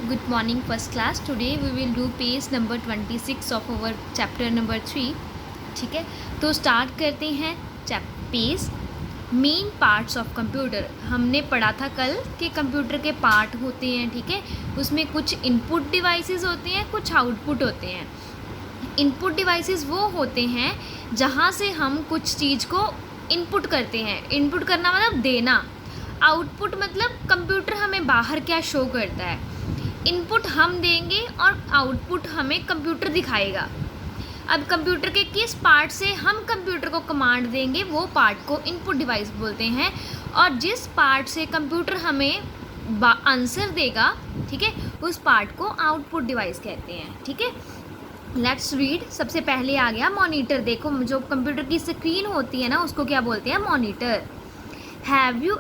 Good morning first class. Today we will do page number 26 of our chapter number 3. ठीक है, तो start करते हैं page main parts of computer. हमने पढ़ा था कल कि कंप्यूटर के पार्ट होते हैं. ठीक है, उसमें कुछ इनपुट डिवाइसेस होते हैं, कुछ आउटपुट होते हैं. इनपुट डिवाइसेस वो होते हैं जहाँ से हम कुछ चीज़ को इनपुट करते हैं. इनपुट करना मतलब देना. आउटपुट मतलब कंप्यूटर हमें बाहर क्या शो करता है. इनपुट हम देंगे और आउटपुट हमें कंप्यूटर दिखाएगा. अब कंप्यूटर के किस पार्ट से हम कंप्यूटर को कमांड देंगे वो पार्ट को इनपुट डिवाइस बोलते हैं. और जिस पार्ट से कंप्यूटर हमें आंसर देगा, ठीक है, उस पार्ट को आउटपुट डिवाइस कहते हैं. ठीक है, लेट्स रीड. सबसे पहले आ गया मॉनिटर. देखो, जो कंप्यूटर की स्क्रीन होती है ना, उसको क्या बोलते हैं? Monitor. Have you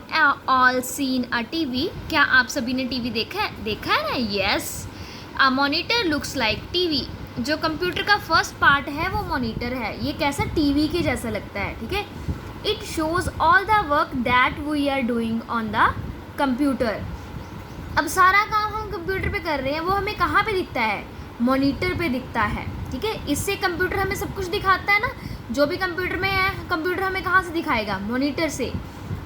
all seen a TV? क्या आप सभी ने टीवी देखा है ना? Yes. A monitor looks like TV. जो कंप्यूटर का फर्स्ट पार्ट है वो मॉनिटर है. ये कैसा? टीवी के जैसा लगता है. ठीक है, it shows all the work that we are doing on the computer. अब सारा काम हम कंप्यूटर पे कर रहे हैं, वो हमें कहाँ पे दिखता है? मॉनिटर पे दिखता है. ठीक है, इससे कंप्यूटर हमें सब कुछ दिखाता है ना. जो भी कंप्यूटर में है, कंप्यूटर हमें कहाँ से दिखाएगा? मॉनिटर से.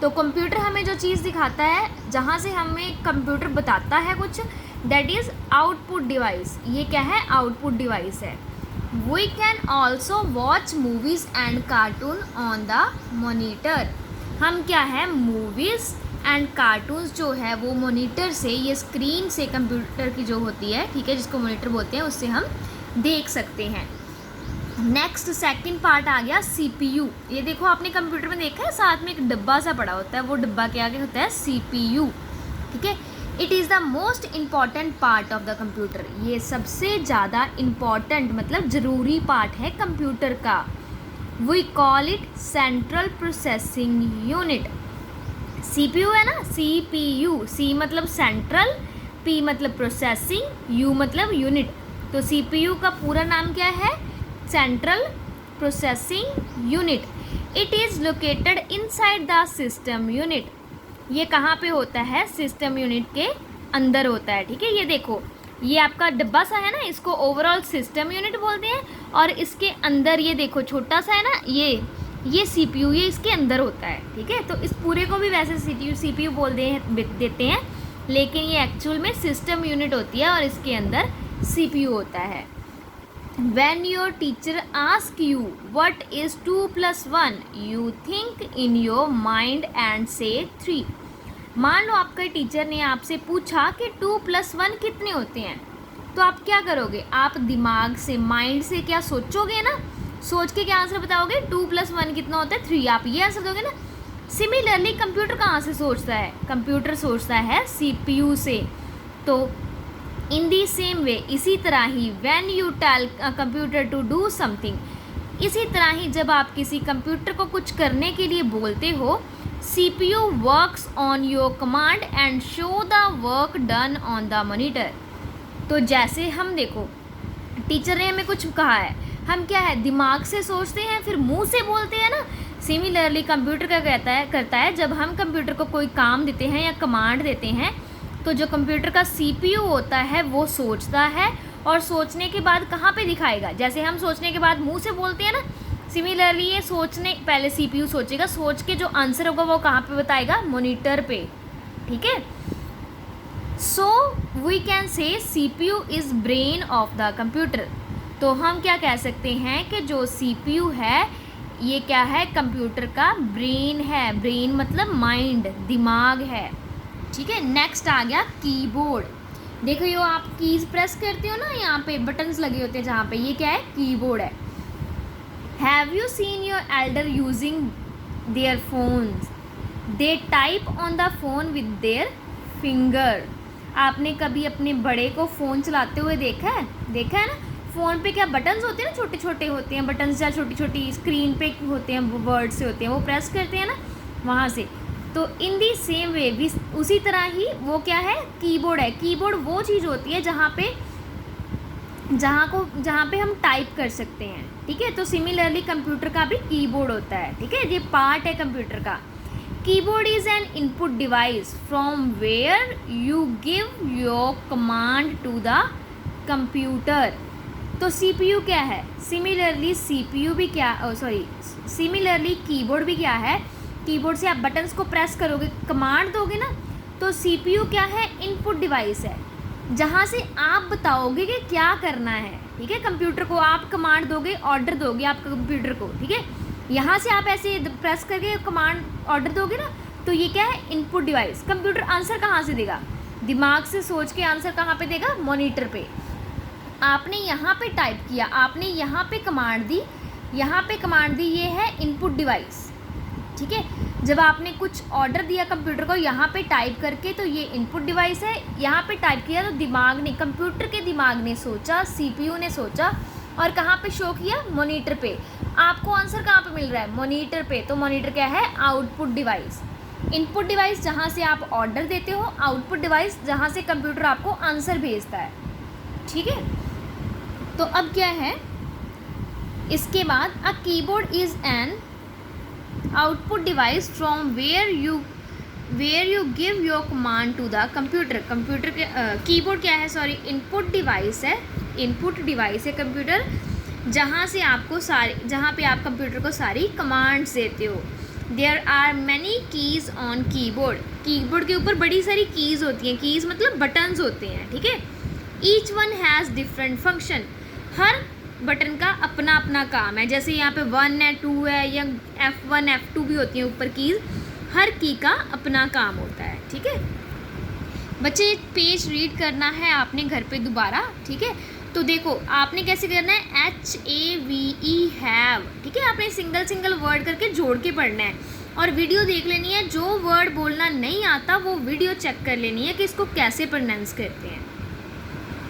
तो कंप्यूटर हमें जो चीज़ दिखाता है, जहाँ से हमें कंप्यूटर बताता है कुछ, दैट इज़ आउटपुट डिवाइस. ये क्या है? आउटपुट डिवाइस है. We can also watch movies and cartoon on the monitor. हम क्या है? मूवीज़ एंड कार्टून्स जो है वो मॉनिटर से, ये स्क्रीन से कंप्यूटर की जो होती है, ठीक है, जिसको मॉनिटर बोलते हैं, उससे हम देख सकते हैं. नेक्स्ट सेकंड पार्ट आ गया CPU. ये देखो, आपने कंप्यूटर में देखा है साथ में एक डब्बा सा पड़ा होता है, वो डब्बा क्या आगे होता है? CPU. ठीक है, it is the most important part of the computer. ये सबसे ज़्यादा इम्पॉर्टेंट मतलब ज़रूरी पार्ट है कंप्यूटर का. We call it central processing unit. CPU है ना, CPU. C मतलब सेंट्रल, P मतलब प्रोसेसिंग, U मतलब यूनिट. तो CPU का पूरा नाम क्या है? Central processing unit. It is located inside the system unit. ये कहाँ पे होता है? सिस्टम यूनिट के अंदर होता है. ठीक है, ये देखो, ये आपका डब्बा सा है ना, इसको ओवरऑल सिस्टम यूनिट बोलते हैं. और इसके अंदर ये देखो छोटा सा है ना, ये CPU, ये इसके अंदर होता है. ठीक है, तो इस पूरे को भी वैसे CPU बोल देते हैं, लेकिन ये एक्चुअल में सिस्टम यूनिट होती है और इसके अंदर CPU होता है. When your teacher asks you what is 2 plus 1, you think in your mind and say 3. मान लो आपका टीचर ने आपसे पूछा कि 2 plus 1 कितने होते हैं, तो आप क्या करोगे? आप दिमाग से, माइंड से क्या सोचोगे ना, सोच के क्या आंसर बताओगे? 2 plus 1 कितना होता है? 3. आप ये आंसर दोगे ना. सिमिलरली कंप्यूटर कहाँ से सोचता है? कंप्यूटर सोचता है CPU से. तो इन दी सेम वे, इसी तरह ही, when you tell computer to do something, इसी तरह ही जब आप किसी कंप्यूटर को कुछ करने के लिए बोलते हो, CPU works on your command and show the work done on the monitor. तो जैसे हम देखो, टीचर ने हमें कुछ कहा है, हम क्या है? दिमाग से सोचते हैं, फिर मुंह से बोलते हैं ना. सिमिलरली कंप्यूटर क्या करता है, जब हम कंप्यूटर को कोई काम देते हैं या कमांड देते हैं, तो जो कंप्यूटर का CPU होता है वो सोचता है, और सोचने के बाद कहाँ पे दिखाएगा? जैसे हम सोचने के बाद मुंह से बोलते हैं ना, सिमिलरली ये सोचने पहले CPU सोचेगा, सोच के जो आंसर होगा वो कहाँ पे बताएगा? मॉनिटर पे. ठीक है, so we can say CPU is brain of the computer. तो हम क्या कह सकते हैं कि जो CPU है, ये क्या है? कंप्यूटर का ब्रेन है. ब्रेन मतलब माइंड, दिमाग है. ठीक है, नेक्स्ट आ गया कीबोर्ड. देखो, ये आप कीज प्रेस करते हो ना, यहाँ पे बटन्स लगे होते हैं जहाँ पे, ये क्या है? कीबोर्ड है. Have you seen your Elder using their phones? They type on the phone with their finger. आपने कभी अपने बड़े को फ़ोन चलाते हुए देखा है? देखा है ना. फ़ोन पे क्या बटन्स होते हैं ना, छोटे छोटे होते हैं बटन्स, या छोटी छोटी स्क्रीन पे होते हैं, वर्ड से होते हैं, वो प्रेस करते हैं ना वहाँ से. तो इन दी सेम वे भी, उसी तरह ही वो क्या है? कीबोर्ड है. कीबोर्ड वो चीज़ होती है जहाँ पे हम टाइप कर सकते हैं. ठीक है, तो सिमिलरली कंप्यूटर का भी कीबोर्ड होता है. ठीक है, ये पार्ट है कंप्यूटर का. Keyboard is an input device from where you give your command to the computer. तो सीपीयू क्या है? सिमिलरली सीपीयू भी क्या, सिमिलरली कीबोर्ड भी क्या है? कीबोर्ड से आप बटन्स को प्रेस करोगे, कमांड दोगे ना, तो सीपीयू क्या है? इनपुट डिवाइस है, जहाँ से आप बताओगे कि क्या करना है। ठीक है, कंप्यूटर को आप कमांड दोगे, ऑर्डर दोगे आप कंप्यूटर को। ठीक है, यहाँ से आप ऐसे प्रेस करके कमांड ऑर्डर दोगे ना, तो ये क्या है? Input device. कंप्यूटर आंसर कहाँ से देगा? दिमाग से सोच के आंसर कहाँ पे देगा? मॉनिटर पे। आपने यहाँ पे टाइप किया, आपने यहाँ पे कमांड दी, यहाँ पे कमांड दी, ये है इनपुट डिवाइस। ठीक है, जब आपने कुछ ऑर्डर दिया कंप्यूटर को यहाँ पे टाइप करके, तो ये इनपुट डिवाइस है। यहाँ पे टाइप किया तो दिमाग ने, कंप्यूटर के दिमाग ने सोचा, सीपीयू ने सोचा और कहाँ पे शो किया? मॉनिटर पे। आपको आंसर कहाँ पे मिल रहा है? मॉनिटर पे। तो मॉनिटर क्या है? Output device. इनपुट डिवाइस जहाँ से आप ऑर्डर देते हो, आउटपुट डिवाइस जहाँ से कंप्यूटर आपको आंसर भेजता है। ठीक है, तो अब क्या है इसके बाद? A keyboard is an output device from where you give your command to the computer. Computer के कीबोर्ड क्या है? सॉरी, इनपुट डिवाइस है। इनपुट डिवाइस है कंप्यूटर, जहाँ से आपको जहाँ पे आप कंप्यूटर को सारी कमांड्स देते हो। There are many keys on keyboard. Keyboard के ऊपर बड़ी सारी कीज़ होती हैं। कीज़ मतलब बटन्स होते हैं। ठीक है, each one has different function. Her button का अपना अपना काम है। जैसे यहाँ पे 1 है, 2 है, या F1 F2 भी होती हैं ऊपर कीज़। हर की का अपना काम होता है। ठीक है बच्चे, पेज रीड करना है आपने घर पे दोबारा। ठीक है, तो देखो आपने कैसे करना है? HAVE have. ठीक है, आपने सिंगल सिंगल वर्ड करके जोड़ के पढ़ना है और वीडियो देख लेनी है। जो वर्ड बोलना नहीं आता वो वीडियो चेक कर लेनी है कि इसको कैसे प्रोनाउंस करते हैं।